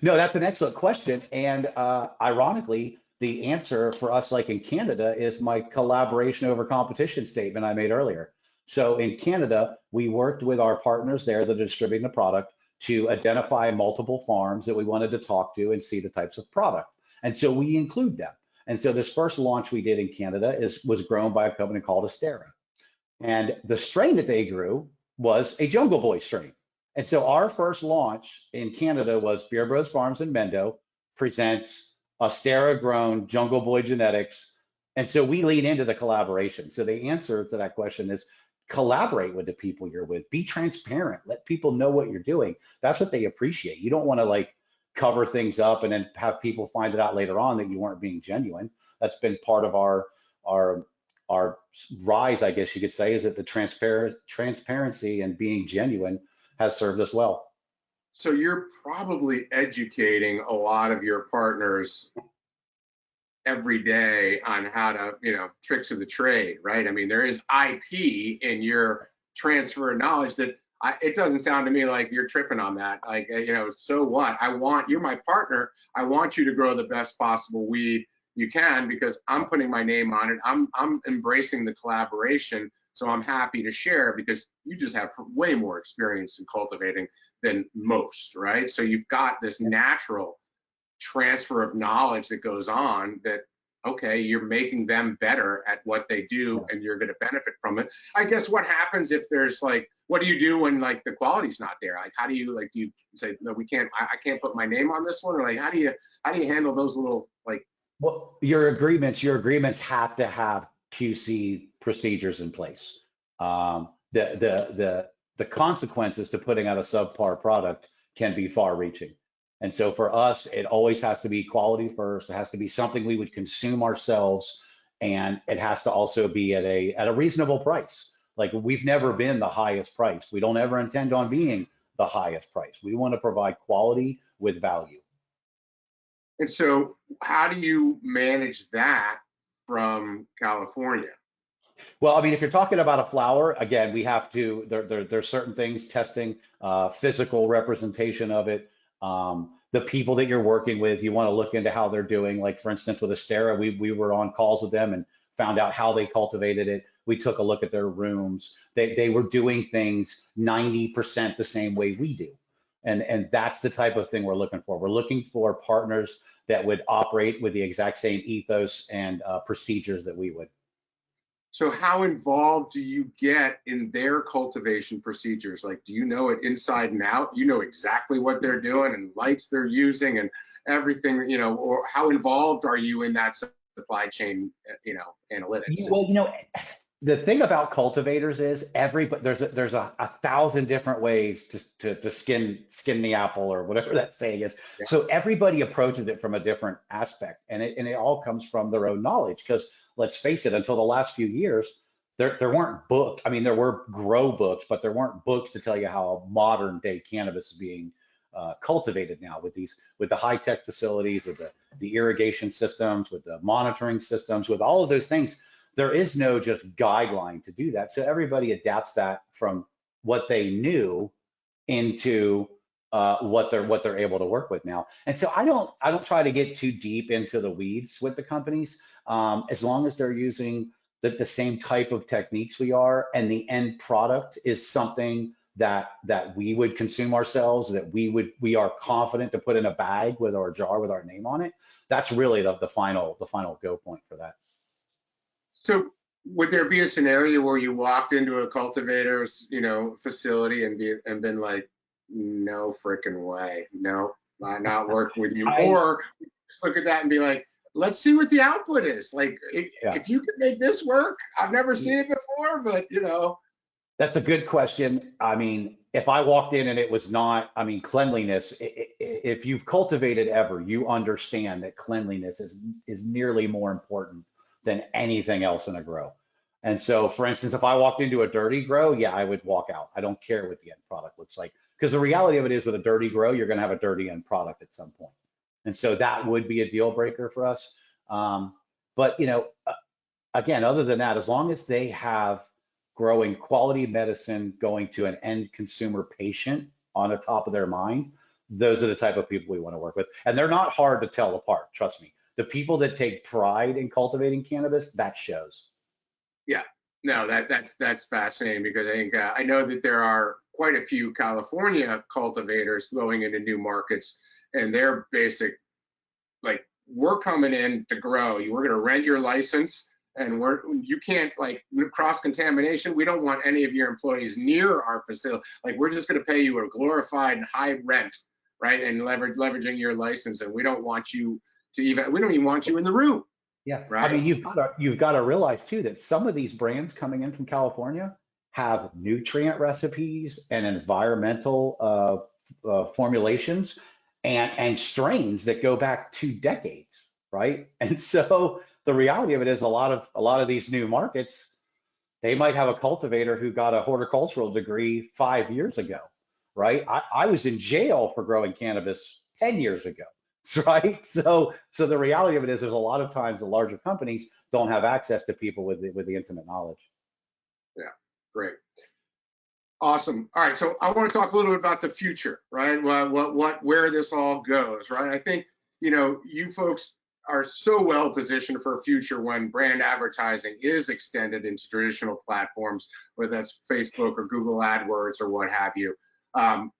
No, that's an excellent question. And ironically, the answer for us, like in Canada, is my collaboration over competition statement I made earlier. So in Canada, we worked with our partners there that are distributing the product to identify multiple farms that we wanted to talk to and see the types of product. And so we include them. And so this first launch we did in Canada was grown by a company called Astera. And the strain that they grew was a Jungle Boy strain. And so our first launch in Canada was Beer Bros Farms in Mendo presents Astera grown Jungle Boy genetics. And so we lean into the collaboration. So the answer to that question is collaborate with the people you're with. Be transparent. Let people know what you're doing. That's what they appreciate. You don't want to cover things up and then have people find it out later on that you weren't being genuine. That's been part of our rise, I guess you could say, is that the transparency and being genuine has served us well. So you're probably educating a lot of your partners every day on how to, tricks of the trade, right? I mean, there is IP in your transfer of knowledge that it doesn't sound to me like you're tripping on that. Like, so what? You're my partner. I want you to grow the best possible weed you can because I'm putting my name on it. I'm embracing the collaboration. So I'm happy to share because you just have way more experience in cultivating than most, right? So you've got this natural transfer of knowledge that goes on that, okay, you're making them better at what they do and you're going to benefit from it. I guess what happens if there's like, what do you do when like the quality's not there? Like, how do you do you say, no, we can't, I can't put my name on this one? Or like, how do you handle those little like, Well, your agreements have to have QC procedures in place. The consequences to putting out a subpar product can be far-reaching. And so for us, it always has to be quality first. It has to be something we would consume ourselves, and it has to also be at a reasonable price. Like we've never been the highest price. We don't ever intend on being the highest price. We want to provide quality with value. and so how do you manage that from California? Well, I mean, if you're talking about a flower, again, we have to, there's certain things, testing, physical representation of it, the people that you're working with, you want to look into how they're doing. Like for instance, with Astera, we were on calls with them and found out how they cultivated it. We took a look at their rooms. They were doing things 90% the same way we do. And that's the type of thing we're looking for. We're looking for partners that would operate with the exact same ethos and procedures that we would. So how involved do you get in their cultivation procedures? Like, do you know it inside and out? You know exactly what they're doing and lights they're using and everything, or how involved are you in that supply chain, analytics? Well, the thing about cultivators is there's a thousand different ways to skin the apple or whatever that saying is. Yeah. So everybody approaches it from a different aspect, and it all comes from their own knowledge. Because let's face it, until the last few years, there weren't books. I mean, there were grow books, but there weren't books to tell you how modern day cannabis is being cultivated now with the high tech facilities, with the irrigation systems, with the monitoring systems, with all of those things. There is no just guideline to do that. So everybody adapts that from what they knew into what they're able to work with now. And so I don't try to get too deep into the weeds with the companies, as long as they're using the same type of techniques we are, and the end product is something that we would consume ourselves, that we are confident to put in a bag with our jar with our name on it. That's really the final go point for that. So would there be a scenario where you walked into a cultivator's, facility and been like, no freaking way, no, I'm not working with you, or just look at that and be like, let's see what the output is. Like, if you could make this work, I've never seen it before, but That's a good question. I mean, if I walked in and it was not, I mean, cleanliness, if you've cultivated ever, you understand that cleanliness is nearly more important than anything else in a grow. And so, for instance, if I walked into a dirty grow, yeah, I would walk out. I don't care what the end product looks like, because the reality of it is with a dirty grow, you're going to have a dirty end product at some point. And so that would be a deal breaker for us. But, again, other than that, as long as they have growing quality medicine going to an end consumer patient on the top of their mind, those are the type of people we want to work with. And they're not hard to tell apart, trust me. The people that take pride in cultivating cannabis, that shows. Yeah, no, that's fascinating, because I think I know that there are quite a few California cultivators going into new markets, and they're basic, like, we're coming in to grow. We're going to rent your license, and you can't, like, cross contamination. We don't want any of your employees near our facility. Like, we're just going to pay you a glorified high rent, right? And leveraging your license, and we don't want you we don't even want you in the room. Yeah, right. I mean, you've got to realize too that some of these brands coming in from California have nutrient recipes and environmental formulations and strains that go back 2 decades, right? And so the reality of it is a lot of these new markets, they might have a cultivator who got a horticultural degree 5 years ago, right? I was in jail for growing cannabis 10 years ago. Right. So the reality of it is there's a lot of times the larger companies don't have access to people with the intimate knowledge. Yeah, great. Awesome. All right, so I want to talk a little bit about the future, right? Where this all goes, right? I think, you folks are so well positioned for a future when brand advertising is extended into traditional platforms, whether that's Facebook or Google AdWords or what have you. Um,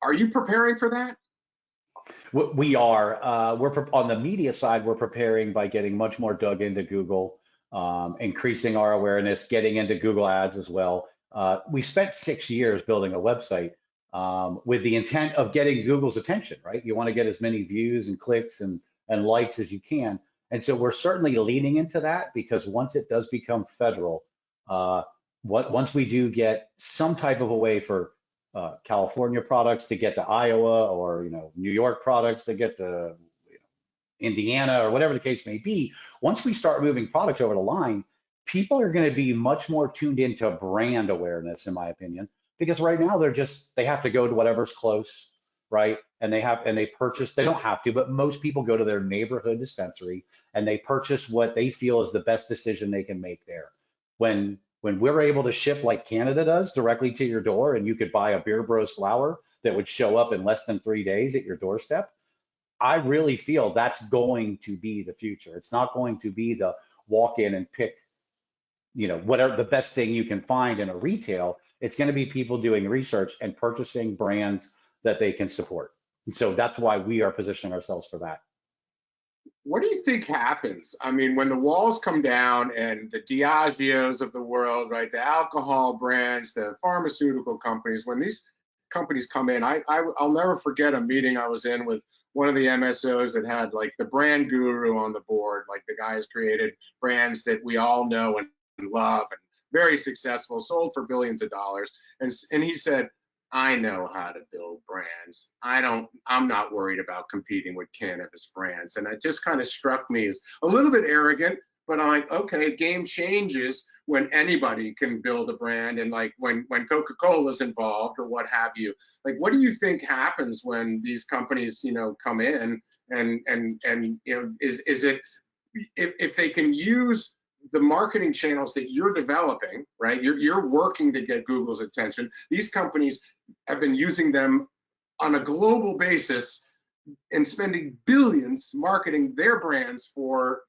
are you preparing for that? We are. On the media side, we're preparing by getting much more dug into Google, increasing our awareness, getting into Google Ads as well. We spent 6 years building a website with the intent of getting Google's attention, right? You want to get as many views and clicks and likes as you can. And so we're certainly leaning into that because once it does become federal, uh, once we do get some type of a way for California products to get to Iowa, or New York products to get to Indiana, or whatever the case may be. Once we start moving products over the line, people are going to be much more tuned into brand awareness, in my opinion, because right now they have to go to whatever's close, right? And they purchase, they don't have to, but most people go to their neighborhood dispensary and they purchase what they feel is the best decision they can make there. When we're able to ship like Canada does directly to your door, and you could buy a Beer Bros flower that would show up in less than 3 days at your doorstep, I really feel that's going to be the future. It's not going to be the walk in and pick, whatever the best thing you can find in a retail. It's going to be people doing research and purchasing brands that they can support. And so that's why we are positioning ourselves for that. What do you think happens? I mean, when the walls come down and the Diageos of the world, right, the alcohol brands, the pharmaceutical companies, when these companies come in, I'll never forget a meeting I was in with one of the MSOs that had like the brand guru on the board, like the guy who's created brands that we all know and love and very successful, sold for billions of dollars. And he said, I know how to build brands. I'm not worried about competing with cannabis brands. And it just kind of struck me as a little bit arrogant, but I'm like, okay, game changes when anybody can build a brand, and like when Coca-Cola's involved or what have you. Like, what do you think happens when these companies, come in and is it, if they can use the marketing channels that you're developing, right? You're working to get Google's attention. These companies have been using them on a global basis and spending billions marketing their brands for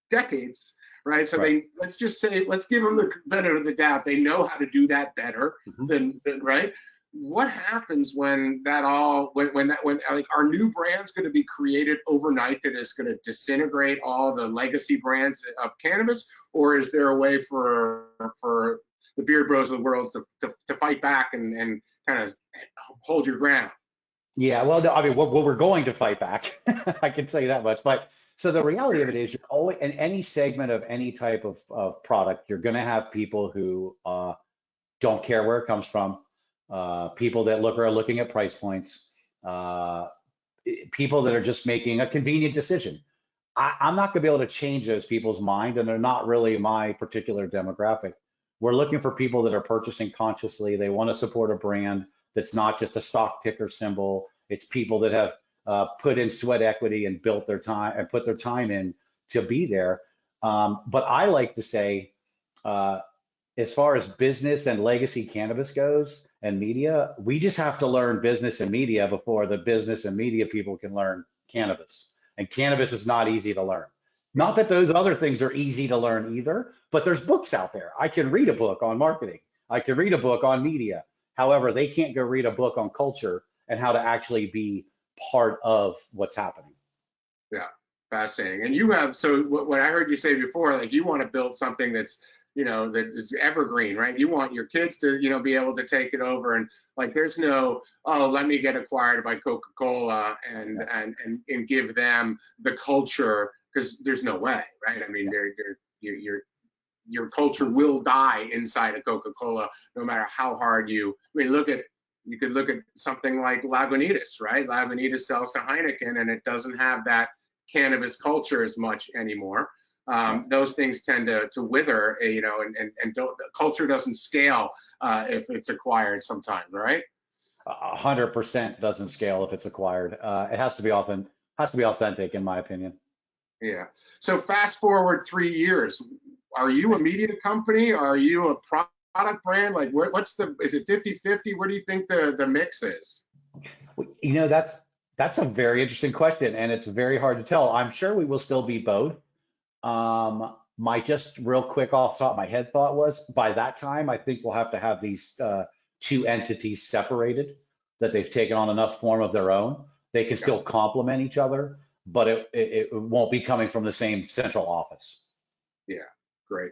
decades, right? So Right. let's just say, let's give them the benefit of the doubt. They know how to do that better than right? What happens when that all when like, our new brand's going to be created overnight that is going to disintegrate all the legacy brands of cannabis, or is there a way for the Beard Bros of the world to fight back and kind of hold your ground? Yeah, well, no, I mean, we're going to fight back. I can tell you that much. But so the reality of it is, you're always in any segment of any type of product, you're going to have people who don't care where it comes from, people that are looking at price points, uh, people that are just making a convenient decision. I'm not going to be able to change those people's mind, and they're not really my particular demographic. We're looking for people that are purchasing consciously. They want to support a brand that's not just a stock picker symbol. It's people that have put in sweat equity and built their time and put their time in to be there. But I like to say, uh, as far as business and legacy cannabis goes and media, we just have to learn business and media before the business and media people can learn cannabis. And cannabis is not easy to learn. Not that those other things are easy to learn either, but there's books out there. I can read a book on marketing. I can read a book on media. However, they can't go read a book on culture and how to actually be part of what's happening. Yeah, fascinating. And you have, so what I heard you say before, like you want to build something that's, that is evergreen, right? You want your kids to, be able to take it over, and like there's no, oh, let me get acquired by Coca-Cola and Yeah, and give them the culture, because there's no way, right? I mean, yeah, your culture will die inside of Coca-Cola, no matter how hard I mean, you could look at something like Lagunitas, right? Lagunitas sells to Heineken, and it doesn't have that cannabis culture as much anymore. yeah. Those things tend to wither, and the culture doesn't scale if it's acquired sometimes, right? 100% doesn't scale if it's acquired. It has to be authentic, in my opinion. Yeah. So fast forward 3 years, are you a media company? Are you a product brand? Like what's is it 50-50? What do you think the mix is? You know, that's a very interesting question, and it's very hard to tell. I'm sure we will still be both. My just real quick off the top of my head thought was by that time, I think we'll have to have these two entities separated, that they've taken on enough form of their own. They can still complement each other, but it won't be coming from the same central office. Yeah, great.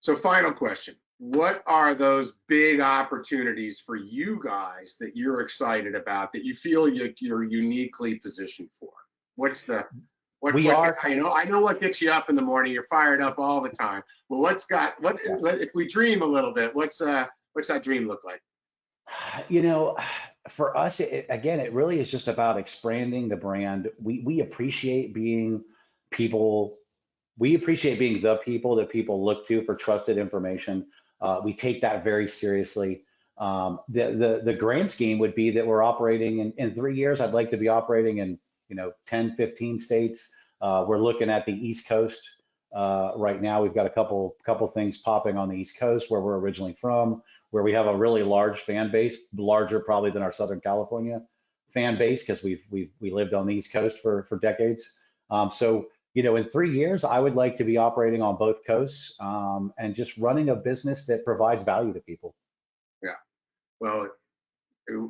So final question. What are those big opportunities for you guys that you're excited about, that you feel you're uniquely positioned for? What's the I know what gets you up in the morning. You're fired up all the time. Well, if we dream a little bit, what's that dream look like? You know, for us, again, it really is just about expanding the brand. We appreciate being people. We appreciate being the people that people look to for trusted information. We take that very seriously. The grand scheme would be that we're operating in 3 years. I'd like to be operating in 10, 15 states. We're looking at the East Coast right now. We've got a couple things popping on the East Coast where we're originally from, where we have a really large fan base, larger probably than our Southern California fan base, because we lived on the East Coast for decades. So in 3 years, I would like to be operating on both coasts and just running a business that provides value to people. Yeah, well,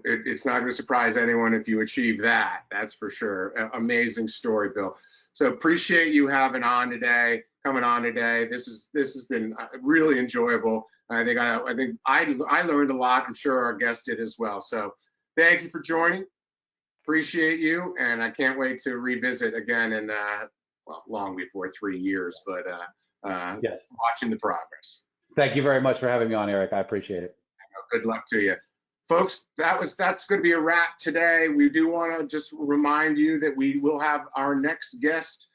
it's not going to surprise anyone if you achieve that. That's for sure. Amazing story, Bill. So appreciate you coming on today. This has been really enjoyable. I think I learned a lot. I'm sure our guests did as well. So thank you for joining. Appreciate you, and I can't wait to revisit again in long before 3 years, but yes, watching the progress. Thank you very much for having me on, Eric. I appreciate it. Good luck to you. Folks, that's going to be a wrap today. We do want to just remind you that we will have our next guest,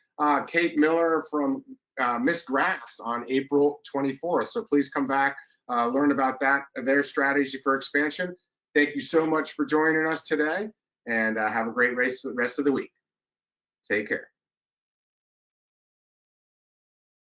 Kate Miller from Miss Grass, on April 24th. So please come back, learn about their strategy for expansion. Thank you so much for joining us today, and have a great rest of the week. Take care.